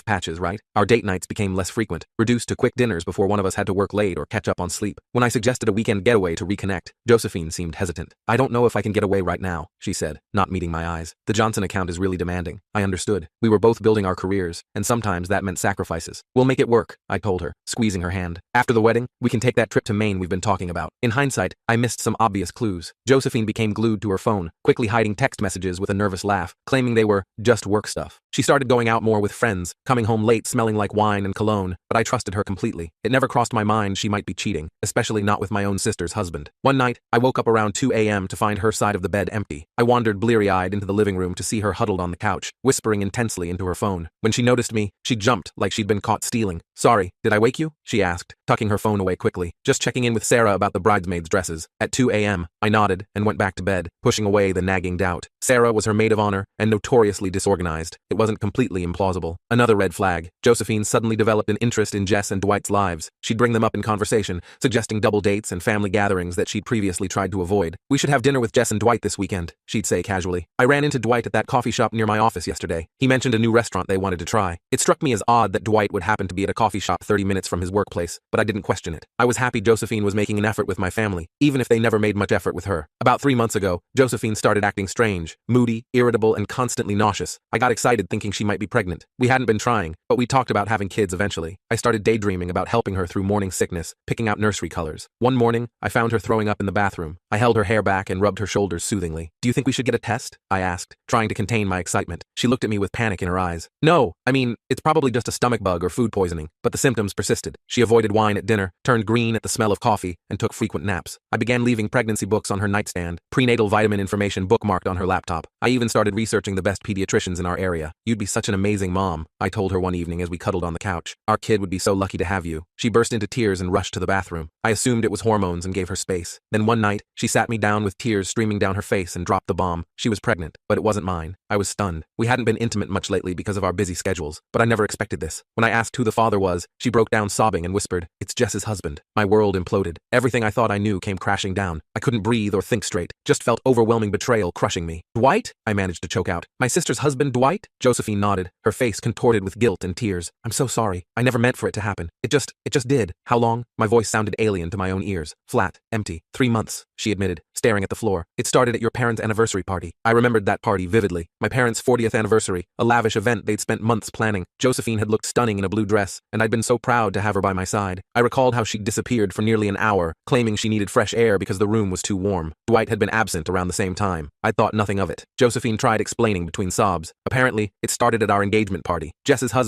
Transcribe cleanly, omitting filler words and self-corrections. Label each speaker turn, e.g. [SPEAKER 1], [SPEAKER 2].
[SPEAKER 1] patches, right? Our date nights became less frequent, reduced to quick dinners before one of us had to work late or catch up on sleep. When I suggested a weekend getaway to reconnect, Josephine seemed hesitant. I don't know if I can get away right now, she said, not meeting my eyes. The Johnson account is really demanding. I understood. We were both building our careers, and sometimes that meant sacrifices. We'll make it work, I told her, squeezing her hand. After the wedding, we can take that trip to Maine we've been talking about. In hindsight, I missed some obvious clues. Josephine became glued to her phone, quickly hiding text messages with a nervous laugh, claiming they were just work stuff. She started going out more with friends, coming home late smelling like wine and cologne, but I trusted her completely. It never crossed my mind she might be cheating, especially not with my own sister's husband. One night, I woke up around 2 a.m. to find her side of the bed empty. I wandered bleary-eyed into the living room to see her huddled on the couch, whispering intensely into her phone. When she noticed me, she jumped like she'd been caught stealing. "Sorry, did I wake you?" she asked, tucking her phone away quickly. "Just checking in with Sarah about the bridesmaids' dresses." At 2 a.m., I nodded and went back to bed, pushing away the nagging doubt. Sarah was her maid of honor and notoriously disorganized. It wasn't completely implausible. Another red flag. Josephine suddenly developed an interest in Jess and Dwight's lives. She'd bring them up in conversation, suggesting double dates and family gatherings that she'd previously tried to avoid. "We should have dinner with Jess and Dwight this weekend," she'd say casually. "I ran into Dwight at that coffee shop near my office yesterday. He mentioned a new restaurant they wanted to try." It struck me as odd that Dwight would happen to be at a coffee shop 30 minutes from his workplace, but I didn't question it. I was happy Josephine was making an effort with my family, even if they never made much effort with her. About 3 months ago, Josephine started acting strange, moody, irritable, and constantly nauseous. I got excited thinking she might be pregnant. We hadn't been trying, but we talked about having kids eventually. I started daydreaming about helping her through morning sickness, picking out nursery colors. One morning, I found her throwing up in the bathroom. I held her hair back and rubbed her shoulders soothingly. "Do you think we should get a test?" I asked, trying to contain my excitement. She looked at me with panic in her eyes. "No, I mean, it's probably just a stomach bug or food poisoning," but the symptoms persisted. She avoided wine at dinner, turned green at the smell of coffee, and took frequent naps. I began leaving pregnancy books on her nightstand, prenatal vitamin information bookmarked on her laptop. I even started researching the best pediatricians in our area. "You'd be such an amazing mom," I told her one evening as we cuddled on the couch. "Our kid would be so lucky to have you." She burst into tears and rushed to the bathroom. I assumed it was hormones and gave her space. Then one night, she sat me down with tears streaming down her face and dropped the bomb. She was pregnant, but it wasn't mine. I was stunned. We hadn't been intimate much lately because of our busy schedules, but I never expected this. When I asked who the father was, she broke down sobbing and whispered, "It's Jess's husband." My world imploded. Everything I thought I knew came crashing down. I couldn't breathe or think straight, just felt overwhelming betrayal crushing me. "Dwight?" I managed to choke out. "My sister's husband, Dwight?" Josephine nodded, her face contorted with guilt and tears. "I'm so sorry. I never meant for it to happen. It just did." "How long?" My voice sounded alien to my own ears. Flat, empty. 3 months, she admitted, staring at the floor. "It started at your parents' anniversary party." I remembered that party vividly. My parents' 40th anniversary, a lavish event they'd spent months planning. Josephine had looked stunning in a blue dress, and I'd been so proud to have her by my side. I recalled how she'd disappeared for nearly an hour, claiming she needed fresh air because the room was too warm. Dwight had been absent around the same time. I thought nothing of it. Josephine tried explaining between sobs. "Apparently, it started at our engagement party. Jess's husband